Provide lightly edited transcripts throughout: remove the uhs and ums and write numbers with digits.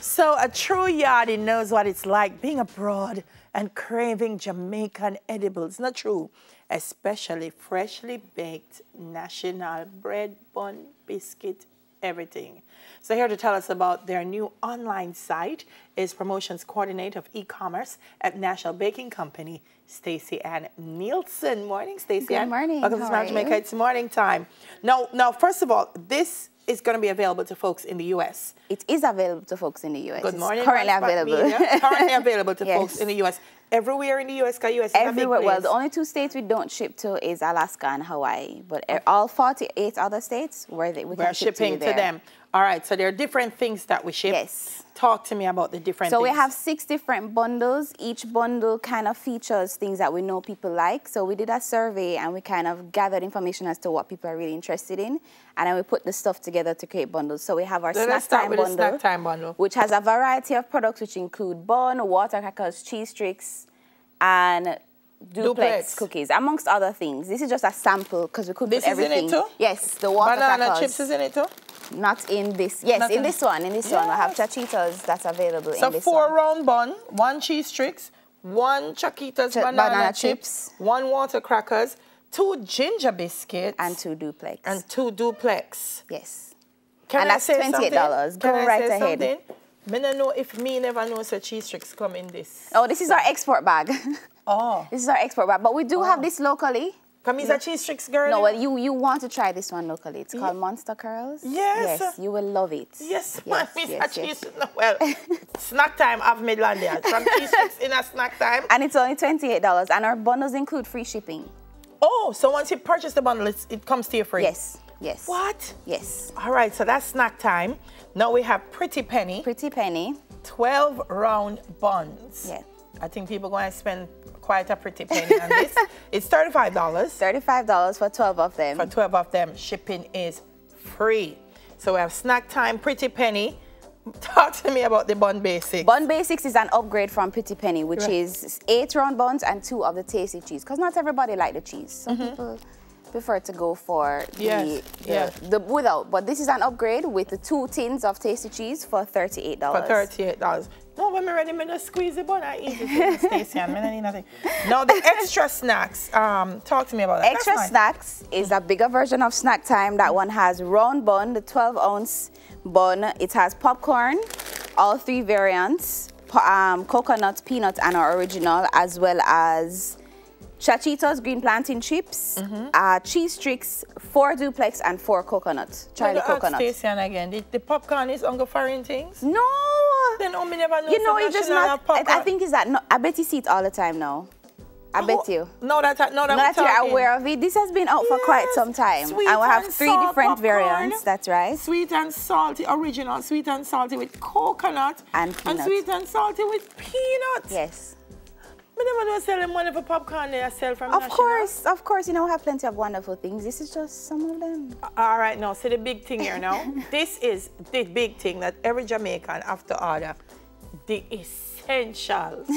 So a true yardie knows what it's like being abroad and craving Jamaican edibles. Not true, especially freshly baked national bread, bun, biscuit, everything. So here to tell us about their new online site is promotions coordinator of e-commerce at National Baking Company, Stacey Ann Nielsen. Morning, Stacey. Good morning. Welcome to Smile Jamaica. It's morning time. Now, first of all, this is going to be available to folks in the U.S. It is available to folks in the U.S. Good morning. It's currently available. Currently available to Yes. folks in the U.S. Everywhere in the U.S. because U.S. is Everywhere. a big Well, place. the only two states we don't ship to is Alaska and Hawaii, but all 48 other states we can We're ship shipping to them. All right, so there are different things that we ship. Yes. Talk to me about the different So things. we have 6 different bundles. Each bundle kind of features things that we know people like. So we did a survey and we kind of gathered information as to what people are really interested in. And then we put the stuff together to create bundles. So we have our Let's start with the snack time bundle, which has a variety of products which include bun, water crackers, cheese tricks, and duplex cookies, amongst other things. This is just a sample because we could put everything. This is in it too? Yes, the water Banana crackers. chips is in it too? Not in this. Yes, Not in this one. In this one, we have Yes. chachitos that's available in So this 4 one. round bun, 1 cheese tricks, 1 Chaquitas banana chips, 1 water crackers, 2 ginger biscuits, And 2 duplex. and 2 duplex. Yes. Can And I that's say $28. something? Go Can I right say ahead. something? Me no know if me never know so cheese tricks come in this. Oh, this is our export bag. Oh. This is our export bag. But we do have this locally. Come is a cheese tricks girl? No, well, you want to try this one locally. It's called Monster Curls. Yes. Yes, you will love it. Yes, yes, Miss yes, cheese. No, well, snack time of Midlandia. Some cheese tricks in a snack time. And it's only $28. And our bundles include free shipping. Oh, so once you purchase the bundle, it comes to you free? Yes, yes. What? Yes. All right, so that's snack time. Now we have Pretty Penny. Pretty Penny. 12 round buns. Yeah. I think people are going to spend quite a pretty penny on this. It's $35. $35 for 12 of them. For 12 of them, shipping is free. So we have snack time, Pretty Penny. Talk to me about the bun basics. Bun Basics is an upgrade from Pretty Penny, which is 8 round buns and 2 of the tasty cheese. Because not everybody like the cheese. Some people prefer to go for the without. But this is an upgrade with the 2 tins of tasty cheese for $38. For $38. No, when I'm ready, I'm just squeeze the bun. I eat it, Stacey. I don't need nothing. Now, the extra snacks. Talk to me about that. Extra snacks is a bigger version of snack time. That one has round bun, the 12-ounce bun. It has popcorn, all 3 variants, coconut, peanut, and our original, as well as chachitos, green plantain chips, cheese tricks, 4 duplex, and 4 coconut. Try the coconut. Stacey again, the popcorn is on foreign things? No. Then me never know. You know, it's just not. I think it's that. No, I bet you see it all the time now. I bet you. No, that you're aware of it. This has been out for quite some time. Sweet and we have and 3 salt different popcorn. variants. That's right. Sweet and salty, original sweet and salty with coconut. And peanut. And sweet and salty with peanut. Yes. I never know sell them wonderful popcorn they sell from Of course, you know, we have plenty of wonderful things. This is just some of them. All right, now, see the big thing here now. This is the big thing that every Jamaican have to order. The essentials.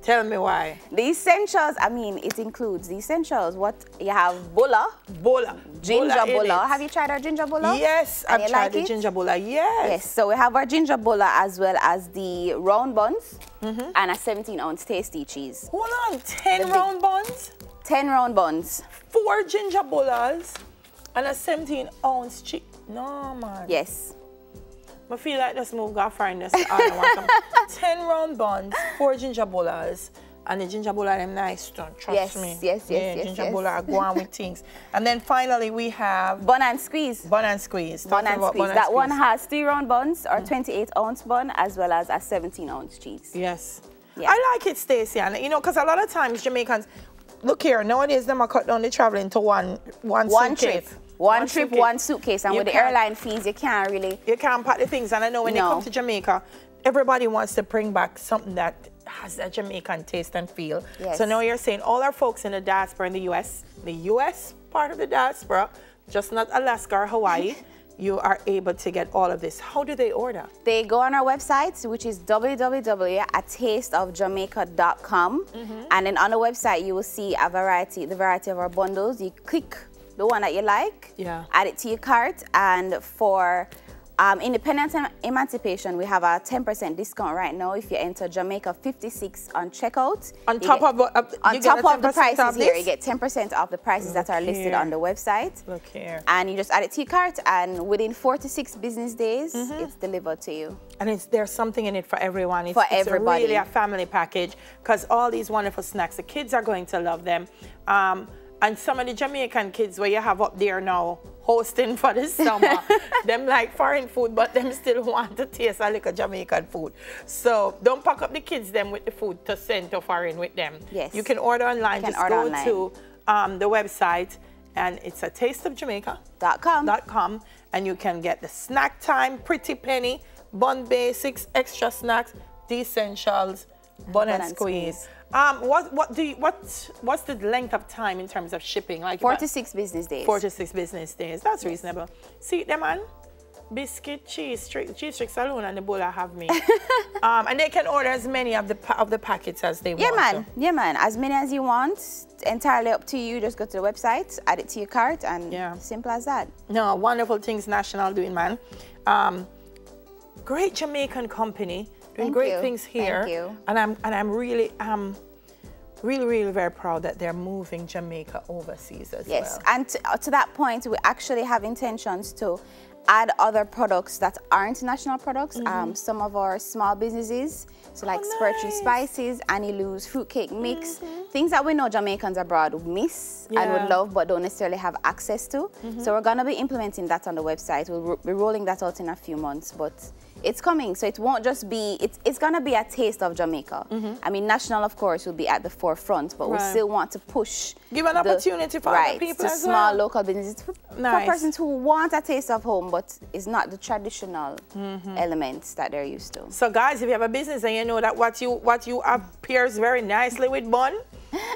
Tell me why. The essentials, I mean, it includes the essentials. What you have bulla. Ginger bulla. Have you tried our ginger bulla? Yes, I've tried the ginger bulla, yes. Yes, so we have our ginger bulla as well as the round buns and a 17-ounce tasty cheese. Hold on, 10 round buns? 10 round buns. 4 ginger bullas and a 17-ounce cheese. No, man. Yes. I feel like this move got find this. I want some 10 round buns, 4 ginger bullas, and the ginger bulla them nice, trust me. Yes. Ginger bulla are go on with things. And then finally we have bun and squeeze. Bun and squeeze. Bun and squeeze. That one has 3 round buns or 28-ounce bun as well as a 17-ounce cheese. Yes. Yeah. I like it, Stacey, and you know, because a lot of times Jamaicans, look here, nowadays them are cut down the traveling to one suitcase. One trip, one suitcase, and with the airline fees, you can't really... You can't pack the things, and I know when they come to Jamaica, everybody wants to bring back something that has a Jamaican taste and feel. Yes. So now you're saying all our folks in the diaspora in the US part of the diaspora, just not Alaska or Hawaii, you are able to get all of this. How do they order? They go on our website, which is www.atasteofjamaica.com, and then on the website you will see the variety of our bundles. You click the one that you like, add it to your cart, and for Independent Emancipation, we have a 10% discount right now if you enter Jamaica 56 on checkout. On top of the prices here, you get 10% off the prices that are listed on the website. Look here. And you just add it to your cart, and within 4 to 6 business days, it's delivered to you. And there's something in it for everyone. For everybody. It's really a family package, because all these wonderful snacks, the kids are going to love them. And some of the Jamaican kids where you have up there now hosting for the summer, them like foreign food, but them still want to taste a little Jamaican food. So don't pack up the kids them with the food to send to foreign with them. Yes. You can order online. Just go to the website, and it's a tasteofjamaica.com, and you can get the snack time, Pretty Penny, Bun Basics, extra snacks, the essentials, bun and squeeze. What's the length of time in terms of shipping? Like 4 to 6 business days. 4 to 6 business days. That's reasonable. See them, man. Biscuit, cheese sticks alone, and the bowl I have me. And they can order as many of the packets as they want. Man. Yeah, man. As many as you want. Entirely up to you. Just go to the website, add it to your cart, and simple as that. No, wonderful things National doing, man. Great Jamaican company. Doing great things here. Thank you. And I'm really really very proud that they're moving Jamaica overseas as well. Yes, and to that point, we actually have intentions to add other products that aren't national products. Some of our small businesses, so like Spiritual Spices, Annie Lou's fruitcake mix, things that we know Jamaicans abroad miss and would love but don't necessarily have access to. So we're gonna be implementing that on the website. We'll be rolling that out in a few months, but it's coming, so it won't just be, it's gonna be a taste of Jamaica. I mean, national, of course, will be at the forefront, but we still want to push. Give an opportunity for other people to small local businesses, for persons who want a taste of home, but it's not the traditional elements that they're used to. So guys, if you have a business and you know that what you have pairs very nicely with bun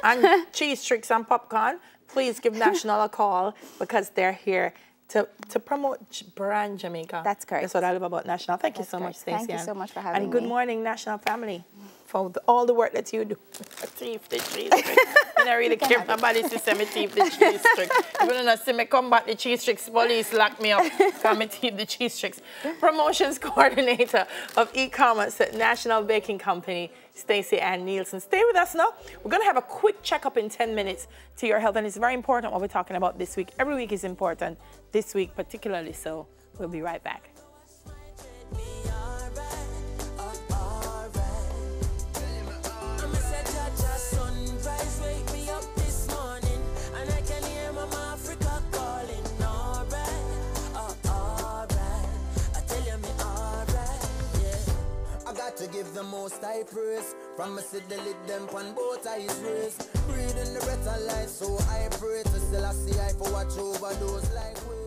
and cheese tricks and popcorn, please give National a call, because they're here to promote brand Jamaica. That's correct. That's what I love about National. Thank you so much, Stacey. Thank you so much for having me. And good morning, National family, for all the work that you do. Thief the cheese trick. I don't really care if my body system thief the cheese trick. If you don't see me come back the cheese tricks, police lock me up because I thief the cheese tricks. Promotions coordinator of e-commerce at National Baking Company, Stacey Ann Nielsen. Stay with us now. We're going to have a quick checkup in 10 minutes to your health, and it's very important what we're talking about this week. Every week is important. This week particularly so. We'll be right back. To give the most high praise, from a sit the lid them on both eyes raised, breathing the breath of life, so I pray to still I see I for watch over those like we.